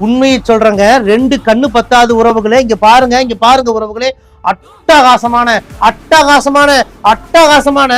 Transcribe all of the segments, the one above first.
உண்மையை சொல்றேங்க, 2 கண்ணு பத்தாது உறவுகளே. இங்க பாருங்க உறவுகளே, அட்டகாசமான அட்டகாசமான அட்டகாசமான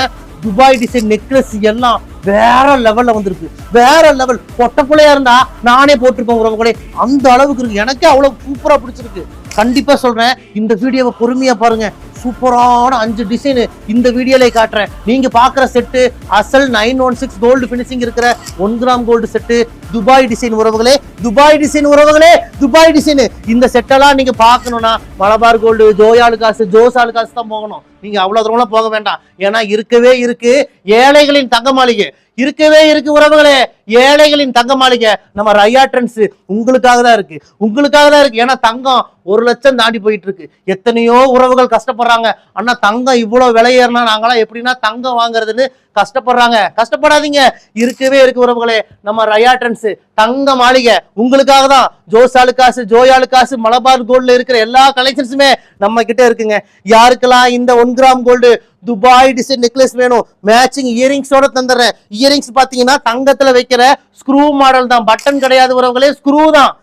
துபாய் டிசைன் நெக்லஸ் எல்லாம் வேற லெவல்ல வந்திருக்கு. வேற லெவல். பொட்டப்புள்ளையா இருந்தா நானே போட்டிருப்பேன் உறவுகளே, அந்த அளவுக்கு இருக்கு. எனக்கு அவ்வளவு சூப்பரா பிடிச்சிருக்கு. கண்டிப்பா சொல்றேன், இந்த வீடியோவை பொறுமையா பாருங்க. சூப்பரான 5 டிசைன் இந்த வீடியோல காட்டுறேன். நீங்க பாக்குற செட்டு அசல் 916 கோல்டு பினிஷிங் இருக்கிற 1 gram gold set, Dubai design உறவுகளே, துபாய் டிசைன் உறவுகளே, துபாய் டிசைன். இந்த செட்டெல்லாம் நீங்க பாக்கணும்னா மலபார் கோல்டு, ஜோயாலு காசு, ஜோசாலு காசு தான் போகணும். நீங்க அவ்வளவு தூரம் போக வேண்டாம். ஏன்னா இருக்கவே இருக்கு ஏழைகளின் தங்க மாளிகை, இருக்கவே இருக்கு உறவுகளே, ஏழைகளின் தங்க மாளிகை. நம்ம ரையா ட்ரெண்ட்ஸ் உங்களுக்காக தான் இருக்கு, உங்களுக்காக தான் இருக்கு. ஏன்னா தங்கம் 1 லட்சம் தாண்டி போயிட்டு இருக்கு. எத்தனையோ உறவுகள் கஷ்டப்படுறாங்க. ஆனா தங்கம் இவ்வளவு விலை ஏறினா நாங்களாம் எப்படின்னா தங்கம் வாங்குறதுன்னு கஷ்டப்படுறாங்க. கஷ்டப்படாதீங்க, இருக்கவே இருக்கு உறவுகளே. நம்ம ரையா ட்ரெண்ட்ஸ் தங்க மாளிகை உங்களுக்காக தான். ஜோசாலு காசு, ஜோயாலு காசு, மலபார் கோல்ட்ல இருக்கிற எல்லா கலெக்ஷன்ஸுமே நம்ம கிட்ட இருக்குங்க. யாருக்கெல்லாம் இந்த 1 gram gold Dubai design necklace வேணும், மேட்சிங் இயரிங்ஸோட தந்துடுறேன். இயரிங்ஸ் பாத்தீங்கன்னா தங்கத்துல வைக்கிற ஸ்க்ரூ மாடல் தான், பட்டன் கிடையாது உறவுகளே, ஸ்க்ரூ தான்.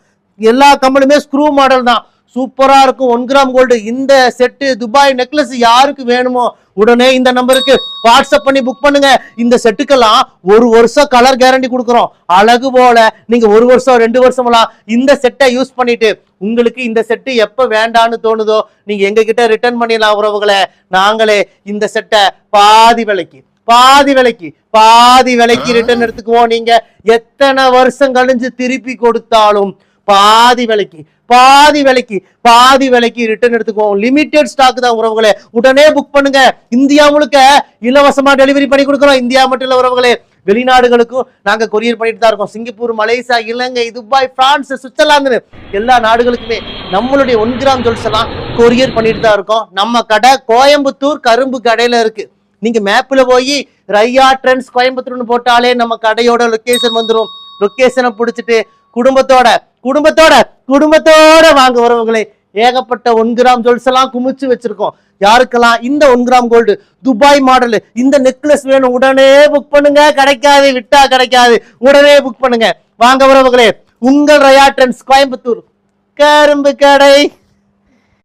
எல்லா கம்பெனியுமே ஸ்க்ரூ மாடல் தான். சூப்பரா இருக்கும் 1 கிராம் கோல்டு. இந்த செட்டு துபாய் நெக்லஸ் யாருக்கு வேணுமோ உடனே இந்த நம்பருக்கு வாட்ஸ்அப் பண்ணி புக் பண்ணுங்க. இந்த செட்டுக்கெல்லாம் 1 வருஷம் கலர் கேரண்டி கொடுக்குறோம். அழகு போல நீங்க 1 வருஷம் 2 வருஷம்லாம் இந்த செட்டை யூஸ் பண்ணிட்டு உங்களுக்கு இந்த செட்டு எப்ப வேண்டான்னு தோணுதோ நீங்க எங்க கிட்ட ரிட்டர்ன் பண்ணிடலாம் உறவுகளை. நாங்களே இந்த செட்டை பாதி விலைக்கு ரிட்டர்ன் எடுத்துக்குவோம். நீங்க எத்தனை வருஷம் கழிஞ்சு திருப்பி கொடுத்தாலும் பாதி விலைக்கு ரிட்டர்ன் எடுத்துக்குவோம். லிமிடெட் ஸ்டாக் தான் உறவுகளே. உடனே புக் பண்ணுங்க. இந்தியா முழுக்க இலவசமா டெலிவரி பண்ணி கொடுக்குறோம். இந்தியா மட்டும் இல்ல உறவுகளே, வெளிநாடுகளுக்கும் நாங்க கொரியர் பண்ணிட்டு தான் இருக்கோம். சிங்கப்பூர், மலேசியா, இலங்கை, துபாய், பிரான்ஸ், சுவிட்சர்லாந்து எல்லா நாடுகளுக்குமே நம்மளுடைய 1 கிராம் ஜுவல்ஸ் எல்லாம் கொரியர் பண்ணிட்டு தான் இருக்கோம். நம்ம கடை கோயம்புத்தூர் கரும்பு கடையில இருக்கு. நீங்க மேப்ல போய் ரையா ட்ரெண்ட்ஸ் கோயம்புத்தூர்னு போட்டாலே நம்ம கடையோட லொகேஷன் வந்துடும். லொகேஷனை பிடிச்சிட்டு குடும்பத்தோட வாங்க உறவுகளை. ஏகப்பட்ட 1 கிராம் ஜுவல்ஸ் எல்லாம் குமிச்சு வச்சிருக்கோம். யாருக்கெல்லாம் இந்த 1 கிராம் கோல்டு துபாய் மாடல் இந்த நெக்லஸ் வேணும் உடனே புக் பண்ணுங்க. கிடைக்காது, விட்டா கிடைக்காது, உடனே புக் பண்ணுங்க. வாங்க உறவுகளே, உங்கள் ரையா ட்ரெண்ட்ஸ் கோயம்புத்தூர் கரும்பு கடை.